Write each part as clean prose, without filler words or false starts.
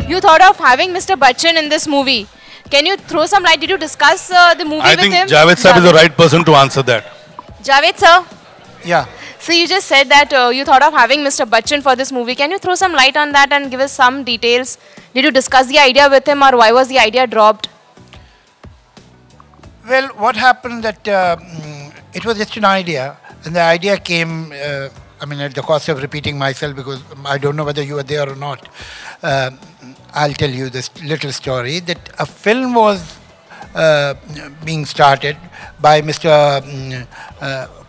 you thought of having Mr. Bachchan in this movie. Can you throw some light? Did you discuss the movie with him? I think Javed Sahib is the right person to answer that. Javed sir. Yeah. So you just said that you thought of having Mr. Bachchan for this movie. Can you throw some light on that and give us some details? Did you discuss the idea with him, or why was the idea dropped? Well, what happened that it was just an idea, and the idea came, I mean, at the cost of repeating myself, because I don't know whether you were there or not. I'll tell you this little story, that a film was being started by Mr.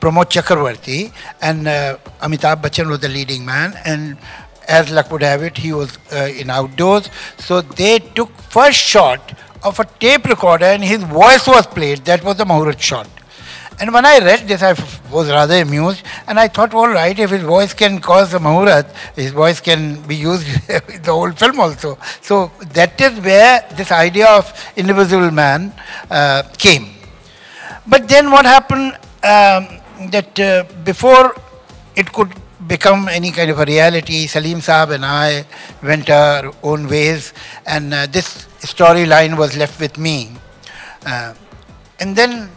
Pramod Chakravarti, and Amitabh Bachchan was the leading man, and as luck would have it, he was in outdoors. So they took first shot of a tape recorder and his voice was played. That was the Muhurat shot. And when I read this, I was rather amused, and I thought, all right, if his voice can cause a Muhurat, his voice can be used in the whole film also. So that is where this idea of Invisible Man came. But then what happened, that before it could become any kind of a reality, Salim Saab and I went our own ways, and this storyline was left with me. And then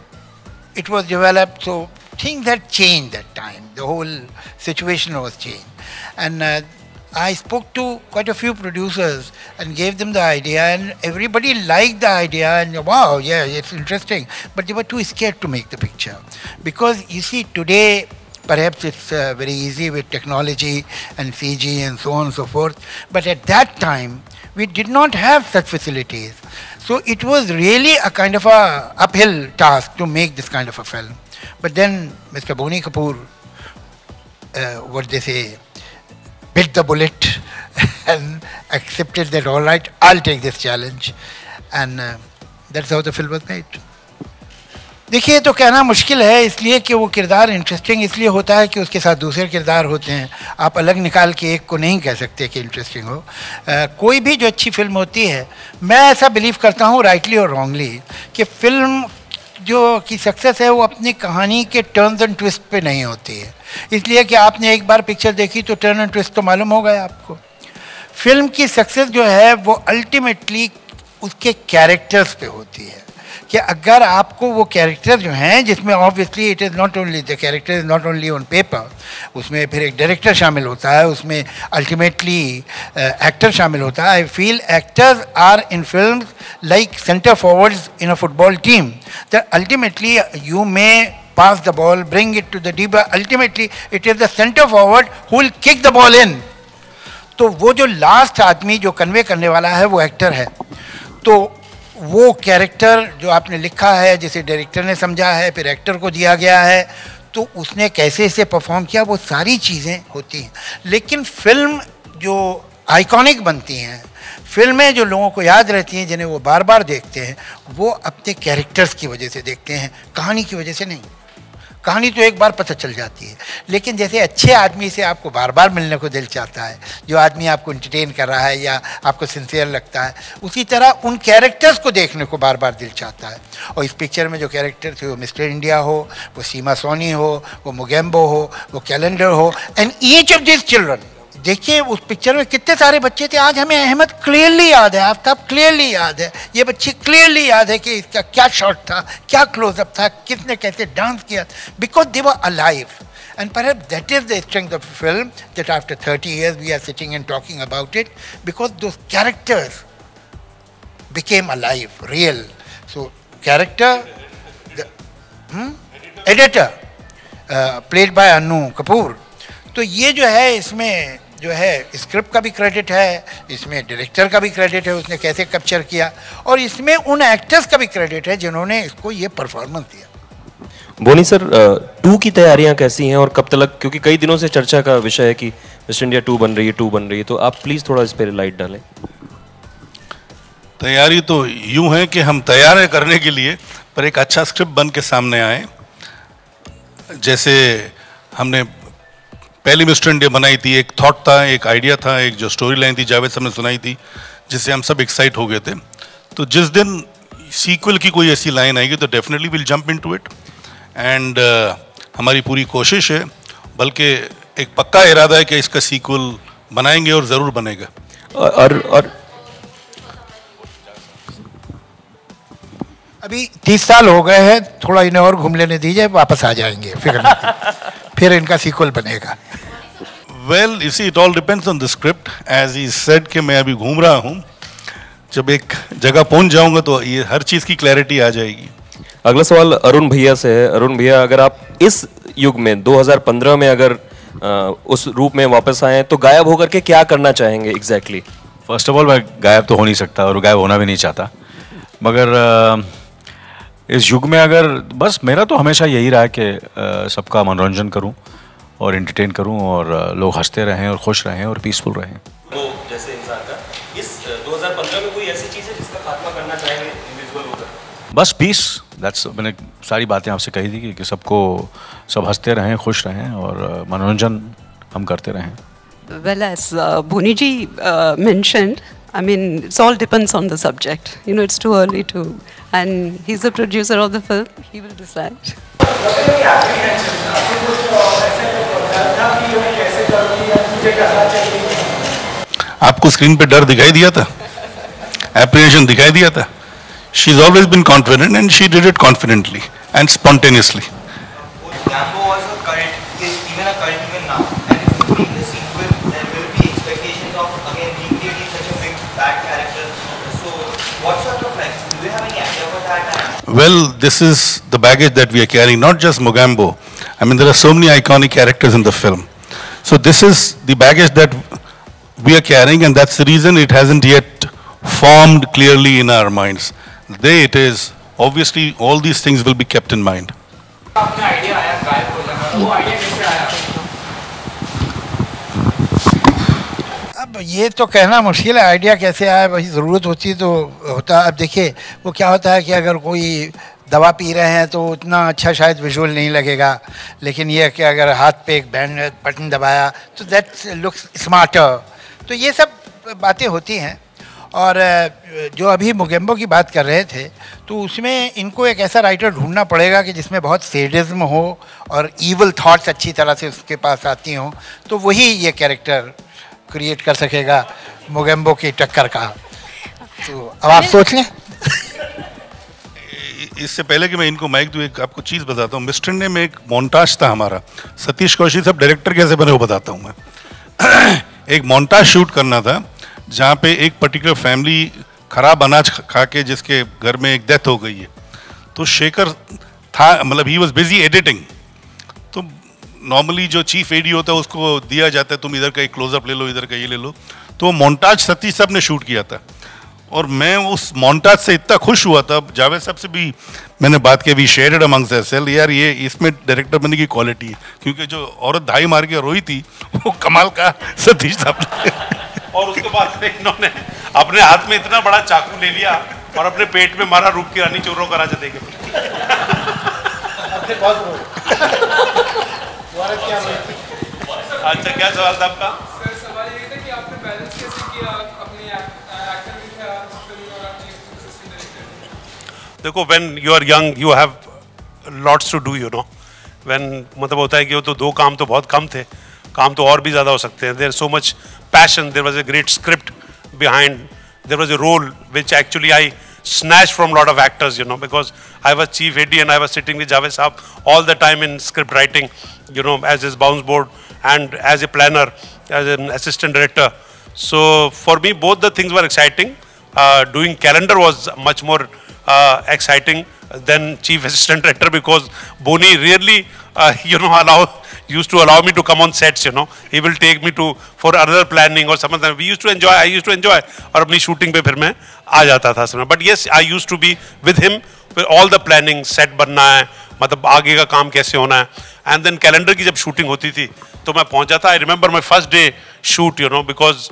it was developed, so things had changed that time. The whole situation was changed. And I spoke to quite a few producers and gave them the idea, and everybody liked the idea, and wow, yeah, it's interesting. But they were too scared to make the picture. Because you see, today, perhaps it's very easy with technology and CG and so on and so forth. But at that time, we did not have such facilities. So it was really a kind of a uphill task to make this kind of a film. But then Mr. Boni Kapoor, what they say, bit the bullet and accepted that, all right, I'll take this challenge. And that's how the film was made. देखिए, तो कहना मुश्किल है इसलिए कि वो किरदार interesting इसलिए होता है कि उसके साथ दूसरे किरदार होते हैं. आप अलग निकाल के एक को नहीं कह सकते कि इंटरेस्टिंग हो. कोई भी जो अच्छी फिल्म होती है, मैं ऐसा बिलीव करता हूँ, राइटली और रॉन्गली, कि फिल्म जो की सक्सेस है वो अपनी कहानी के टर्न्स एंड ट्विस्ट पे नहीं होती है. इसलिए कि आपने एक बार पिक्चर देखी तो टर्न एंड ट्विस्ट तो मालूम हो गया आपको. फिल्म की सक्सेस जो है वो अल्टीमेटली उसके कैरेक्टर्स पे होती है, कि अगर आपको वो कैरेक्टर जो हैं, जिसमें obviously it is not only the character is not only on paper, उसमें फिर एक डायरेक्टर शामिल होता है, उसमें अल्टीमेटली एक्टर शामिल होता है. I feel actors are in film like centre forwards in a football team, that ultimately you may pass the ball, bring it to the deep, ultimately it is the center forward who will kick the ball in. तो वो जो last आदमी जो convey करने वाला है वो actor है. तो वो कैरेक्टर जो आपने लिखा है, जिसे डायरेक्टर ने समझा है, फिर एक्टर को दिया गया है, तो उसने कैसे इसे परफॉर्म किया, वो सारी चीज़ें होती हैं. लेकिन फिल्म जो आइकॉनिक बनती हैं, फिल्में जो लोगों को याद रहती हैं, जिन्हें वो बार बार देखते हैं, वो अपने कैरेक्टर्स की वजह से देखते हैं, कहानी की वजह से नहीं. कहानी तो एक बार पता चल जाती है, लेकिन जैसे अच्छे आदमी से आपको बार बार मिलने को दिल चाहता है, जो आदमी आपको इंटरटेन कर रहा है या आपको सिंसियर लगता है, उसी तरह उन कैरेक्टर्स को देखने को बार बार दिल चाहता है. और इस पिक्चर में जो कैरेक्टर थे, वो मिस्टर इंडिया हो, वो सीमा सोनी हो, वो मुगेम्बो हो, वो कैलेंडर हो, and each of this children. देखिए उस पिक्चर में कितने सारे बच्चे थे. आज हमें अहमद क्लियरली याद है, आफ्ताब क्लियरली याद है, ये बच्चे क्लियरली याद है कि इसका क्या शॉट था, क्या क्लोजअप था, किसने कैसे डांस किया, because they were alive. And perhaps that is the strength of the film, that after 30 years we are sitting and talking about it, because those characters became alive, real. So character, the editor, played by Annu Kapoor. तो ये जो है, इसमें जो है script का भी credit है, इसमें डायरेक्टर का भी क्रेडिट है, उसने कैसे कैप्चर किया, और इसमें उन एक्टर्स का भी क्रेडिट है जिन्होंने इसको ये परफॉर्मेंस दिया. बोनी सर, 2 की तैयारियां कैसी हैं और कब तक, क्योंकि कई दिनों से चर्चा का विषय है कि मिस्टर इंडिया 2 बन रही है, तो आप प्लीज थोड़ा इस पर लाइट डालें. तैयारी तो यूं है कि हम तैयार हैं करने के लिए, पर एक अच्छा स्क्रिप्ट बन के सामने आए. जैसे हमने पहली मिस्टर इंडिया बनाई थी, एक थॉट था, एक आइडिया था, एक जो स्टोरी लाइन थी जावेद साहब ने सुनाई थी, जिससे हम सब एक्साइट हो गए थे. तो जिस दिन सीक्वल की कोई ऐसी लाइन आएगी तो definitely will jump into it. And हमारी पूरी कोशिश है, बल्कि एक पक्का इरादा है कि इसका सीक्वल बनाएंगे और ज़रूर बनेगा. और अभी 30 साल हो गए हैं, थोड़ा इन्हें और घूम लेने दीजिए, वापस आ जाएंगे, फिक्र नहीं। फिर इनका सीक्वल बनेगा। वेल इसी it all depends on the script, as he said कि मैं अभी घूम रहा हूँ, जब एक जगह पहुंच जाऊंगा तो ये हर चीज़ की क्लैरिटी आ जाएगी। अगला सवाल अरुण भैया से है। अरुण भैया, अगर आप इस युग में 2015 में अगर उस रूप में वापस आए तो गायब होकर के क्या करना चाहेंगे एग्जैक्टली? फर्स्ट ऑफ ऑल मैं गायब तो हो नहीं सकता और गायब होना भी नहीं चाहता, मगर इस युग में अगर बस मेरा तो हमेशा यही रहा है कि सबका मनोरंजन करूं और एंटरटेन करूं और लोग हंसते रहें और खुश रहें और पीसफुल रहें। वो जैसे इंसान का इस 2015 में कोई ऐसी चीज़ है जिसका खात्मा करना चाहेंगे इंडिविजुअल होकर? बस पीस, दैट्स, मैंने सारी बातें आपसे कही थी कि सबको सब हंसते रहें, खुश रहें और मनोरंजन हम करते रहें। Well, as Boni ji mentioned, I mean, it all depends on the subject. You know, it's too early to, and he's the producer of the film. He will decide. आपको स्क्रीन पे डर दिखाई दिया था, एप्रिहेंशन दिखाई दिया था? She is always been confident and she did it confidently and spontaneously. Gambo was a cult, is even a cult even now. And if you bring the sequel, there will be expectations of again recreating such a big bad character. So, what sort of like, do you have any idea about that? Well, this is the baggage that we are carrying, not just Mogambo. I mean, there are so many iconic characters in the film. So this is the baggage that we are carrying, and that's the reason it hasn't yet formed clearly in our minds. The day it is, obviously, all these things will be kept in mind. आपने idea आया गायब हो जाना, वो idea कैसे आया? अब ये तो कहना मुश्किल है आइडिया कैसे आया, वही ज़रूरत होती तो होता। अब देखिए वो क्या होता है कि अगर कोई दवा पी रहे हैं तो उतना अच्छा शायद विजुअल नहीं लगेगा, लेकिन ये कि अगर हाथ पे एक बैंड बटन दबाया तो दैट लुक्स स्मार्टर। तो ये सब बातें होती हैं। और जो अभी मोगेम्बो की बात कर रहे थे तो उसमें इनको एक ऐसा राइटर ढूंढना पड़ेगा कि जिसमें बहुत सेडिज्म हो और ईवल थॉट्स अच्छी तरह से उसके पास आती हों, तो वही ये कैरेक्टर क्रिएट कर सकेगा मोगेम्बो की टक्कर का। तो अब आप सोच लें। इससे पहले कि मैं इनको माइक दूँ, एक आपको चीज़ बताता हूँ। मिस्टर ने में एक मोन्टाज था हमारा, सतीश कौशिक साहब डायरेक्टर कैसे बने वो बताता हूँ मैं। एक मोन्टाज शूट करना था जहाँ पे एक पर्टिकुलर फैमिली खराब अनाज खा के जिसके घर में एक डेथ हो गई है, तो शेखर था, मतलब ही वॉज बिजी एडिटिंग। तो नॉर्मली जो चीफ एडी होता है उसको दिया जाता है तुम इधर का एक क्लोजअप ले लो, इधर का ये ले लो। तो वो मोन्टाज सतीश साहब ने शूट किया था और मैं उस मोन्टाज से इतना खुश हुआ था। जावेद साहब से भी मैंने बात की, वी शेयर्ड अमंग्स अवरसेल्व्स, यार ये इसमें डायरेक्टर बनने की क्वालिटी है, क्योंकि जो औरत धाई मार के रोई थी वो कमाल का सतीश साहब ने। और उसके बाद इन्होंने अपने हाथ में इतना बड़ा चाकू ले लिया और अपने पेट में मारा, रूप की रानी चोरों का राजा देके। अच्छा, क्या सवाल था आपका? सर सवाल ये था कि आपने बैलेंस कैसे किया अपने एक्टर भी थे आप फिल्म और आप चीफ असिस्टेंट डायरेक्टर? देखो, when you are young you have lots to do, you know. When मतलब होता है कि वो तो दो काम तो बहुत कम थे, काम तो और भी ज़्यादा हो सकते हैं। There so much passion, there was a great script behind, there was a role which actually I snatched from lot of actors, you know, because I was chief AD and I was sitting with Javed Saab all the time in script writing, you know, as his bounce board and as a planner, as an assistant director. So for me, both the things were exciting. Doing calendar was much more exciting than chief assistant director, because Boni really, you know, used to allow me to come on sets, you know. He will take me to for other planning or something. We used to enjoy, I used to enjoy. और अपनी shooting पे फिर मैं आ जाता था समय. But yes, I used to be with him with all the planning, set बनना है, मतलब आगे का काम कैसे होना है. And then calendar की जब shooting होती थी तो मैं पहुंच जाता. I remember my first day shoot, you know, because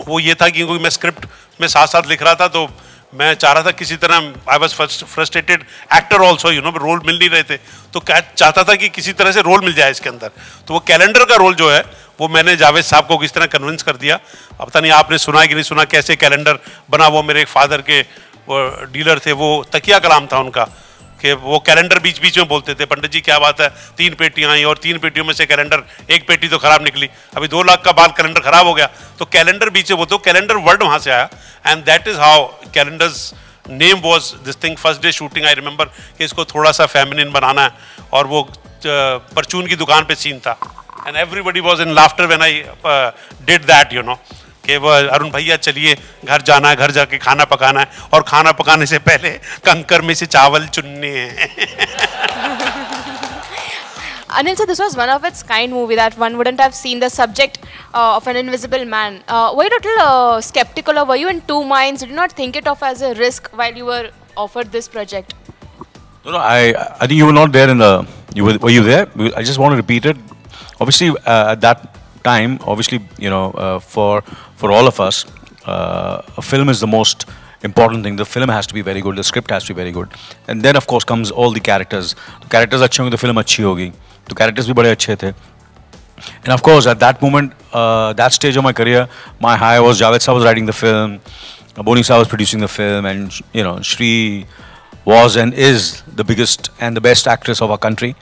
वो ये था कि क्योंकि मैं स्क्रिप्ट में साथ साथ लिख रहा था तो मैं चाह रहा था किसी तरह, I was frustrated actor also, you know, role मिल नहीं रहे थे, तो क्या चाहता था कि किसी तरह से रोल मिल जाए इसके अंदर. तो वो कैलेंडर का रोल जो है वो मैंने जावेद साहब को किस तरह कन्विंस कर दिया. अब पता नहीं आपने सुना कि नहीं सुना कैसे कैलेंडर बना. वो मेरे एक फादर के वो डीलर थे, वो तकिया कलाम था उनका, कि वो कैलेंडर बीच बीच में बोलते थे, पंडित जी क्या बात है 3 पेटियां आई और 3 पेटियों में से कैलेंडर एक पेटी तो खराब निकली, अभी 2 लाख का बाल कैलेंडर खराब हो गया. तो कैलेंडर बीच में, वो तो कैलेंडर वर्ड वहाँ से आया. And that is how calendars name was this thing. First day shooting, I remember कि इसको थोड़ा सा feminine बनाना है, और वो परचून की दुकान पे सीन था, and everybody was in laughter when I did that, you know. कि वो अरुण भैया चलिए घर जाना है, घर जाके खाना पकाना है, और खाना पकाने से पहले कंकर में से चावल चुनने हैं. Anil sir, this was one of its kind movie that one wouldn't have seen the subject of an invisible man. Were you a little skeptical, or were you in two minds? Did you not think it of as a risk while you were offered this project? No, I think you were not there in the. Were you there? I just want to repeat it. Obviously, at that time, obviously, you know, for all of us, a film is the most important thing. The film has to be very good. The script has to be very good, and then of course comes all the characters. The characters अच्छे होंगे तो film अच्छी होगी. तो characters भी बड़े अच्छे थे. And of course, at that moment, that stage of my career, my high was Javed Sir was writing the film, Boni Sir was producing the film, and you know, Shri was and is the biggest and the best actress of our country.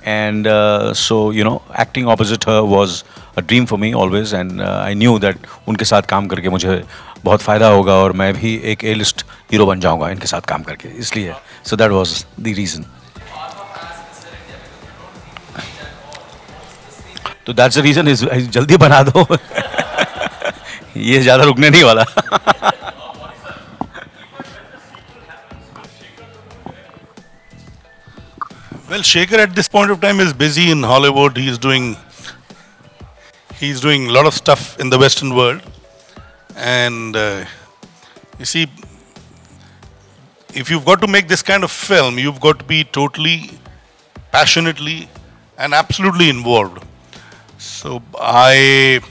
And so, you know, acting opposite her was a dream for me always, and I knew that उनके साथ काम करके मुझे बहुत फ़ायदा होगा और मैं भी एक A-list हीरो बन जाऊँगा इनके साथ काम करके, इसलिए. So that was the reason. तो that's the reason is जल्दी बना दो. ये ज़्यादा रुकने नहीं वाला. Well, Shekhar at this point of time is busy in Hollywood. He's doing a lot of stuff in the Western world, and you see, if you've got to make this kind of film, you've got to be totally, passionately, and absolutely involved. So you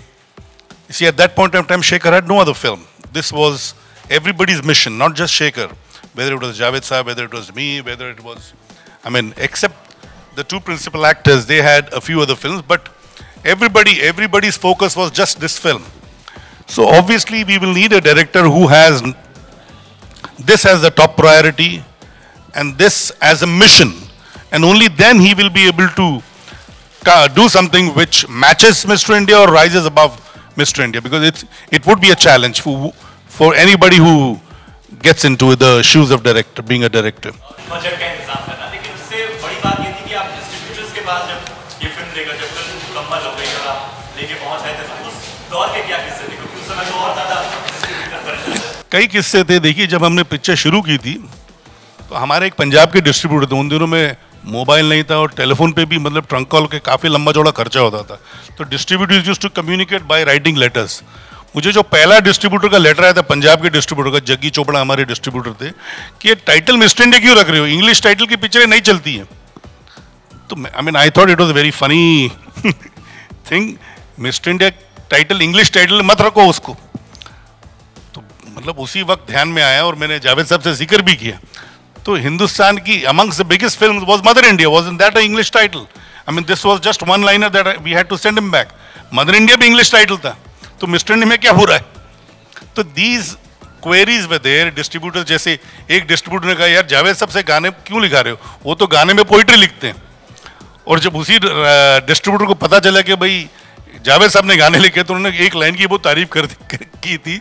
see, at that point of time, Shekhar had no other film. This was everybody's mission, not just Shekhar. Whether it was Javed Sahab, whether it was me, whether it was, I mean, except the two principal actors, they had a few other films, but everybody's focus was just this film. So obviously we will need a director who has this as the top priority and this as a mission, and only then he will be able to do something which matches Mr. India or rises above Mr. India, because it would be a challenge for anybody who gets into the shoes of director, being a director. Budget का इंतजाम करना, लेकिन उससे बड़ी बात ये थी कि आप डिस्ट्रीब्यूटर्स के पास जब ये फिल्म लेकर, जब फिल्म मुकम्मल हो गई और आप लेके पहुंच आए थे, तो उस दौर के क्या किस्से थे? क्योंकि उस समय तो और ज़्यादा डिस्ट्रीब्यूटर परेशान थे. कई किस्से थे. देखिए, जब हमने पिक्चर शुरू की थी तो हमारे एक पंजाब के डिस्ट्रीब्यूटर थे. उन दिनों में मोबाइल नहीं था और टेलीफोन पे भी मतलब ट्रंक कॉल के काफ़ी लंबा चौड़ा खर्चा होता था. तो distributors used to communicate by writing letters. मुझे जो पहला डिस्ट्रीब्यूटर का लेटर आया था पंजाब के डिस्ट्रीब्यूटर का, जग्गी चोपड़ा हमारे डिस्ट्रीब्यूटर थे, कि ये टाइटल मिस्टर इंडिया क्यों रख रहे हो, इंग्लिश टाइटल की पिक्चरें नहीं चलती हैं. तो I mean I thought it was very funny thing. Mister India title, English title मत रखो उसको. तो मतलब उसी वक्त ध्यान में आया और मैंने जावेद साहब से जिक्र भी किया. तो हिंदुस्तान की amongst the biggest film was Mother India. Wasn't that a English title? I mean this was just one liner that we had to send him back. Mother India भी इंग्लिश टाइटल था, तो मिस्टर इंडिया में क्या बुरा है? तो these queries were there. Distributor, जैसे एक डिस्ट्रीब्यूटर ने कहा, यार जावेद साहब से गाने क्यों लिखा रहे हो, वो तो गाने में पोइट्री लिखते हैं. और जब उसी डिस्ट्रीब्यूटर को पता चला कि भाई जावेद साहब ने गाने लिखे, तो उन्होंने एक लाइन की वो तारीफ की थी,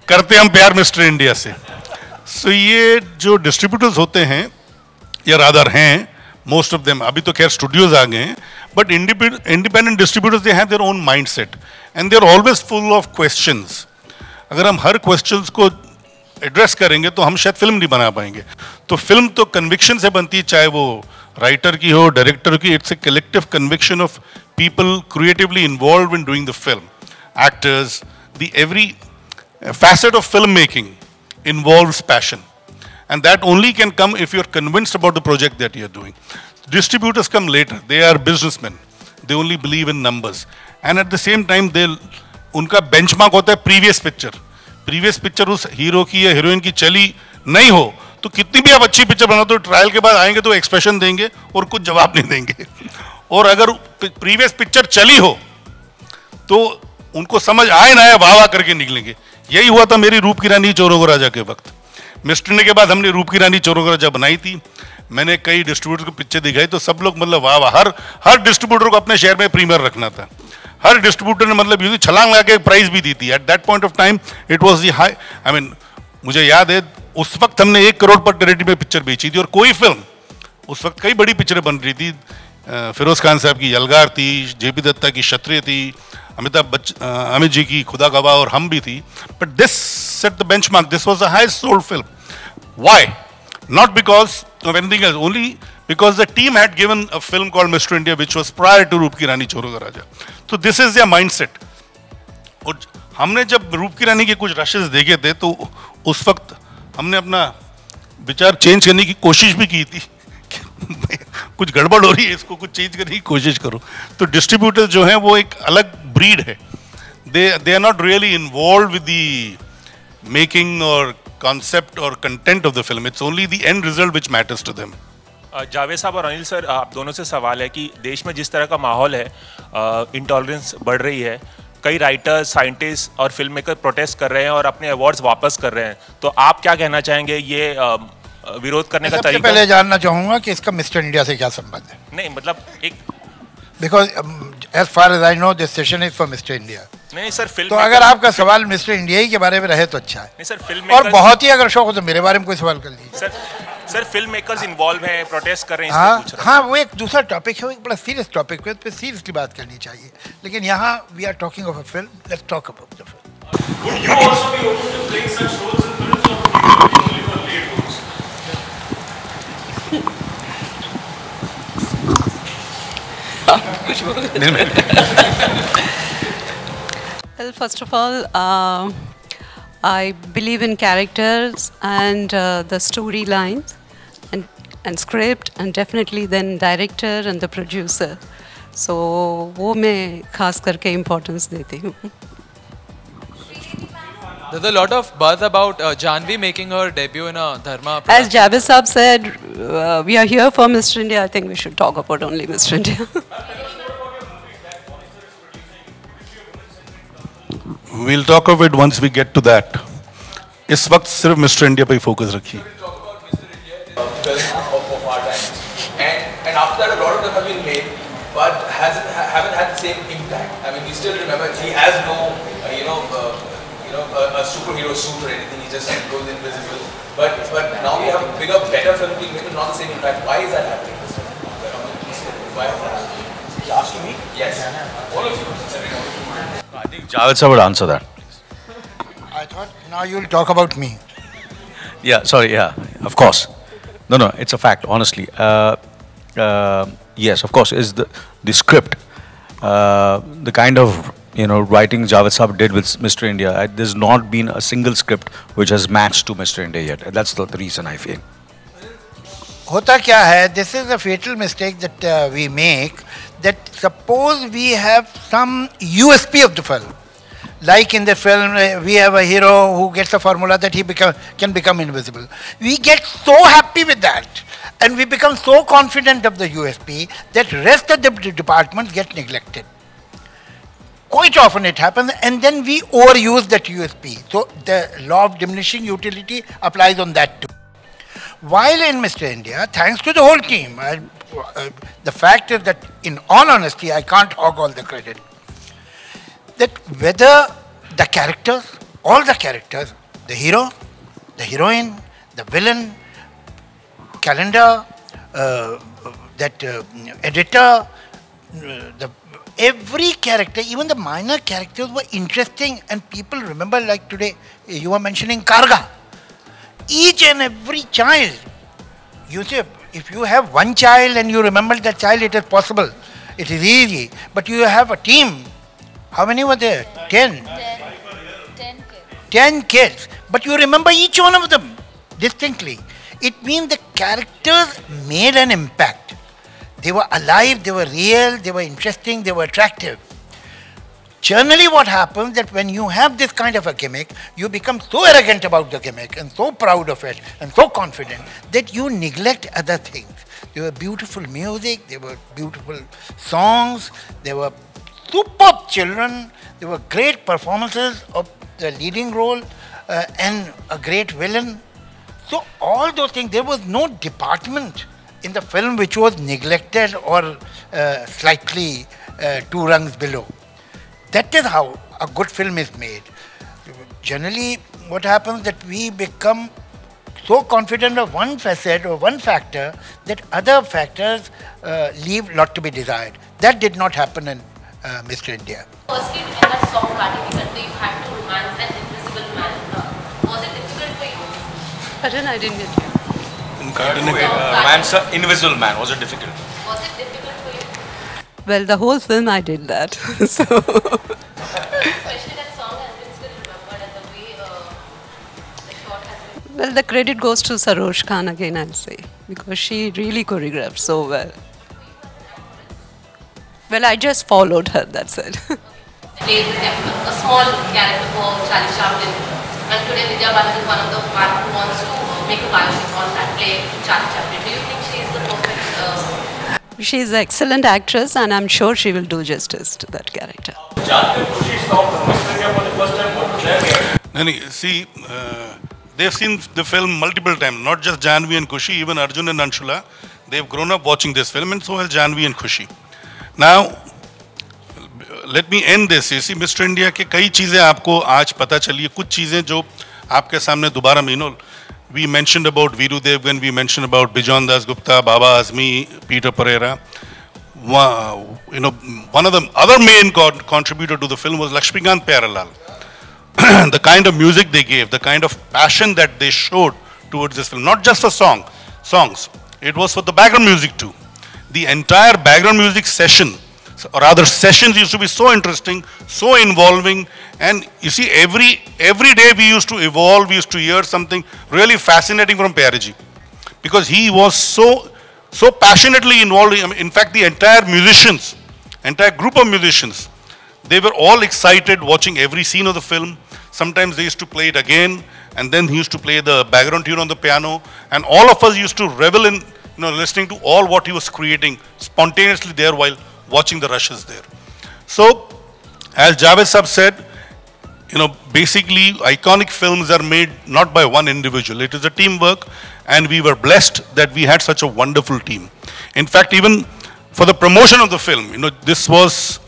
करते हम प्यार मिस्टर इंडिया से. सो ये जो डिस्ट्रीब्यूटर्स होते हैं या रादर हैं, मोस्ट ऑफ देम, अभी तो खैर स्टूडियोज आ गए हैं, but independent distributors they have their own mindset and they are always full of questions. अगर हम हर क्वेश्चंस को एड्रेस करेंगे तो हम शायद फिल्म नहीं बना पाएंगे. तो फिल्म तो कन्विक्शन से बनती है, चाहे वो राइटर की हो, डायरेक्टर की. It's a collective conviction of people creatively involve in doing the film. Actors, the every facet of filmmaking involves passion, and that only can come if you're convinced about the project that you're doing. Distributors come later. They are businessmen. They only believe in numbers, and at the same time उनका benchmark होता है previous picture. Previous picture उस hero की या heroine की चली नहीं हो तो कितनी भी आप अच्छी पिक्चर बना दो, ट्रायल के बाद आएंगे तो एक्सप्रेशन देंगे और कुछ जवाब नहीं देंगे. और अगर प्रीवियस पिक्चर चली हो तो उनको समझ आए ना आए, वाह वाह करके निकलेंगे. यही हुआ था मेरी रूप की रानी चोरों को राजा के वक्त. मिस्टर इंडिया के बाद हमने रूप की रानी चोरों को राजा बनाई थी. मैंने कई डिस्ट्रीब्यूटर को पिक्चर दिखाई तो सब लोग मतलब वाह वाह. हर डिस्ट्रीब्यूटर को अपने शहर में प्रीमियर रखना था. हर डिस्ट्रीब्यूटर ने मतलब यूँ छलांग लगा के प्राइस भी दी थी. At that point of time it was the high. I mean मुझे याद है उस वक्त हमने 1 करोड़ पर टेरिटरी में पिक्चर बेची थी और कोई फिल्म, उस वक्त कई बड़ी पिक्चरें बन रही थी, फिरोज खान साहब की यलगार थी, जेपी दत्ता की क्षत्रिय थी, अमित जी की खुदा गवाह और हम भी थी, but this set the benchmark, this was the highest sold film. Why? Not because of anything else, only because the team had given a film called Mr. India, which was prior to रूप की रानी चोरों का राजा. So this is their mindset. और हमने जब रूप की रानी के कुछ रशेस देखे थे तो उस वक्त हमने अपना विचार चेंज करने की कोशिश भी की थी कि कुछ गड़बड़ हो रही है, इसको कुछ चेंज करने की कोशिश करो. तो डिस्ट्रीब्यूटर्स जो हैं वो एक अलग ब्रीड है. They are not really involved with the making or concept or content of the film. It's only the end result which matters to them. Javed साहब और अनिल सर, आप दोनों से सवाल है कि देश में जिस तरह का माहौल है, इंटॉलरेंस बढ़ रही है, कई राइटर्स, साइंटिस्ट और फिल्म मेकर प्रोटेस्ट कर रहे हैं और अपने अवार्ड्स वापस कर रहे हैं, तो आप क्या कहना चाहेंगे? ये विरोध करने का तरीका? सबसे पहले जानना चाहूंगा कि इसका मिस्टर इंडिया से क्या संबंध है? नहीं, मतलब एक, because as far as I know this session is for Mister India. नहीं सर, फिल्म तो अगर आपका सवाल मिस्टर इंडिया ही के बारे में रहे तो अच्छा है. नहीं सर, फिल्म और बहुत ही अगर शौक हो तो मेरे बारे में कोई सवाल कर लीजिए. सर फिल्म मेकर्स इन्वॉल्व हैं, प्रोटेस्ट कर रहे हैं, हाँ पूछ रहा हाँ, वो एक दूसरा टॉपिक है, वो एक बड़ा सीरियस टॉपिक है, उस पर सीरियसली बात करनी चाहिए. लेकिन यहाँ we are talking of a film, let's talk about the film. Would you also be open to playing such roles in films, or would you only for lead roles? Well, first of all, I believe in characters and the storylines and script, and definitely then director and the producer. So वो मैं खास करके importance देती हूँ. There's a lot of buzz about Janvi making her debut in a Dharma production. As Javed Saab said, we are here for Mr. India. I think we should talk about only Mr. India. We'll talk of it once we get to that. इस वक्त सिर्फ mister India पे ही focus रखिए. Of our times, and after that a lot of them have been made, but haven't had the same impact. I mean, we still remember he has no a superhero suit or anything. He just goes invisible. But now we have bigger, better films being made, but not the same impact. Why is that happening? Why is that? You asking me? Yes. All of you. I think Javed sir would answer that. I thought now you'll talk about me. Yeah, sorry, yeah, of course. No, it's a fact, honestly. Yes, of course, is the script, the kind of, writing Javed Saab did with Mr. India, there's not been a single script which has matched to Mr. India yet. That's the reason I feel. होता क्या है, this is a fatal mistake that we make, that suppose we have some USP of the film. Like in the film, we have a hero who gets a formula that he can become invisible. We get so happy with that, and we become so confident of the USP that rest of the departments get neglected. Quite often it happens, and then we overuse that USP. So the law of diminishing utility applies on that too. While in Mr. India, thanks to the whole team, the fact is that in all honesty, I can't hog all the credit. That whether the characters, all the characters, the hero, the heroine, the villain, calendar, editor, every character, even the minor characters were interesting, and people remember, like today, you were mentioning Karga. Each and every child, you see, if you have one child and you remember that child, it is possible. It is easy. But you have a team. How many were there? 10. 10 kids. But you remember each one of them distinctly. It means the characters made an impact. They were alive, they were real, they were interesting, they were attractive. Generally what happens that when you have this kind of a gimmick, you become so arrogant about the gimmick and so proud of it and so confident that you neglect other things. There were beautiful music, there were beautiful songs, there were superb children, there were great performances of the leading role and a great villain. So all those things, there was no department in the film which was neglected or slightly 2 rungs below. That is how a good film is made. Generally, what happens that we become so confident of one facet or one factor that other factors leave lot to be desired. That did not happen in Mr. India. Firstly, in that song Kaati Ki Katti, you had to romance an invisible man. Was it difficult for you? Pardon, I didn't get you. Man's invisible man. Was it difficult? Was it difficult for you? Well, the whole film I did that. So. Especially that song has been still remembered and the way the shot has been. Well, the credit goes to Sarosh Khan again, I'll say, because she really choreographed so well. Well, I just followed her, that's it. Played a small character for Charlie Chaplin, and today Vidya Balan is one of the one who wants to make a biopic on that play, Charlie Chaplin. Do you think she is the perfect? She's an excellent actress, and I'm sure she will do justice to that character. See, they've seen the film multiple times, not just Janvi and Kushi, even Arjun and Anshula. They've grown up watching this film, and so has Janvi and Kushi. Now, let me end this. You see, Mr. India के कई चीजें आपको आज पता चली है, कुछ चीजें जो आपके सामने दोबारा we mentioned about Viru Devgan, we mentioned about Bijon Das Gupta, Baba Azmi, Peter Pereira. One of the other main contributor to the film was Lakshmikant Pyarelal. The kind of music they gave, the kind of passion that they showed towards this film, not just for songs, it was for the background music too. The entire background music session, or rather sessions, used to be so interesting, so involving, and you see every day we used to evolve, we used to hear something really fascinating from Pyariji, because he was so passionately involved. In fact, the entire group of musicians, they were all excited watching every scene of the film. Sometimes they used to play it again, and then he used to play the background tune on the piano, and all of us used to revel in listening to all what he was creating spontaneously there while watching the rushes there. So, as Javed Sahab said, basically iconic films are made not by one individual. It is a teamwork, and we were blessed that we had such a wonderful team. In fact, even for the promotion of the film, this was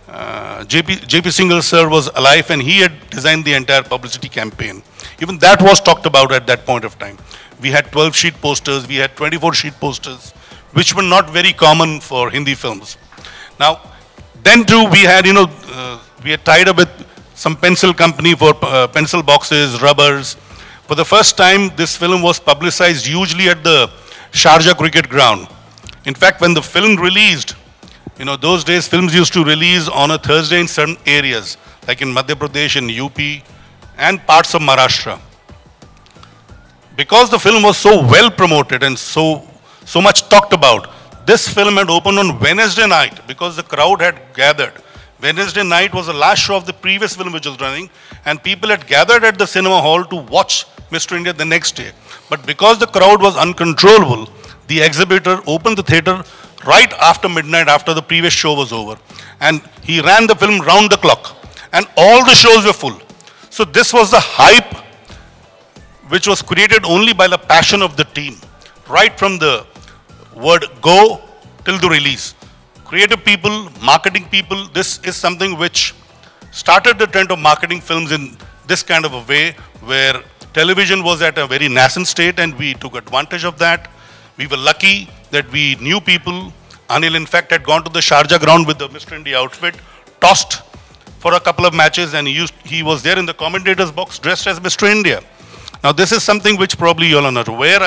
JP Singhal sir was alive, and he had designed the entire publicity campaign. Even that was talked about at that point of time. We had 12 sheet posters, we had 24 sheet posters, which were not very common for Hindi films. Now, then too, we had, we had tied up with some pencil company for pencil boxes, rubbers. For the first time, this film was publicized hugely at the Sharjah cricket ground. In fact, when the film released, those days films used to release on a Thursday in certain areas, like in Madhya Pradesh and UP and parts of Maharashtra. Because the film was so well promoted and so much talked about, this film had opened on Wednesday night because the crowd had gathered. Wednesday night was the last show of the previous film which was running, and people had gathered at the cinema hall to watch Mr. India the next day. But because the crowd was uncontrollable, the exhibitor opened the theater right after midnight, after the previous show was over. And he ran the film round the clock. And all the shows were full. So this was the hype which was created only by the passion of the team. Right from the word go till the release. Creative people, marketing people, this is something which started the trend of marketing films in this kind of a way, where television was at a very nascent state and we took advantage of that. We were lucky that we knew people. Anil, in fact, had gone to the Sharjah ground with the Mr. India outfit, tossed for a couple of matches, and he was there in the commentator's box dressed as Mr. India. Now, this is something which probably you all are not aware.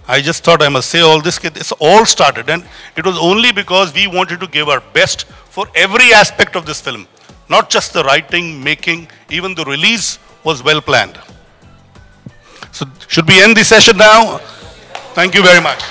I just thought I must say all this. It's all started, and it was only because we wanted to give our best for every aspect of this film. Not just the writing, making, even the release was well planned. So, should we end the session now? Thank you very much.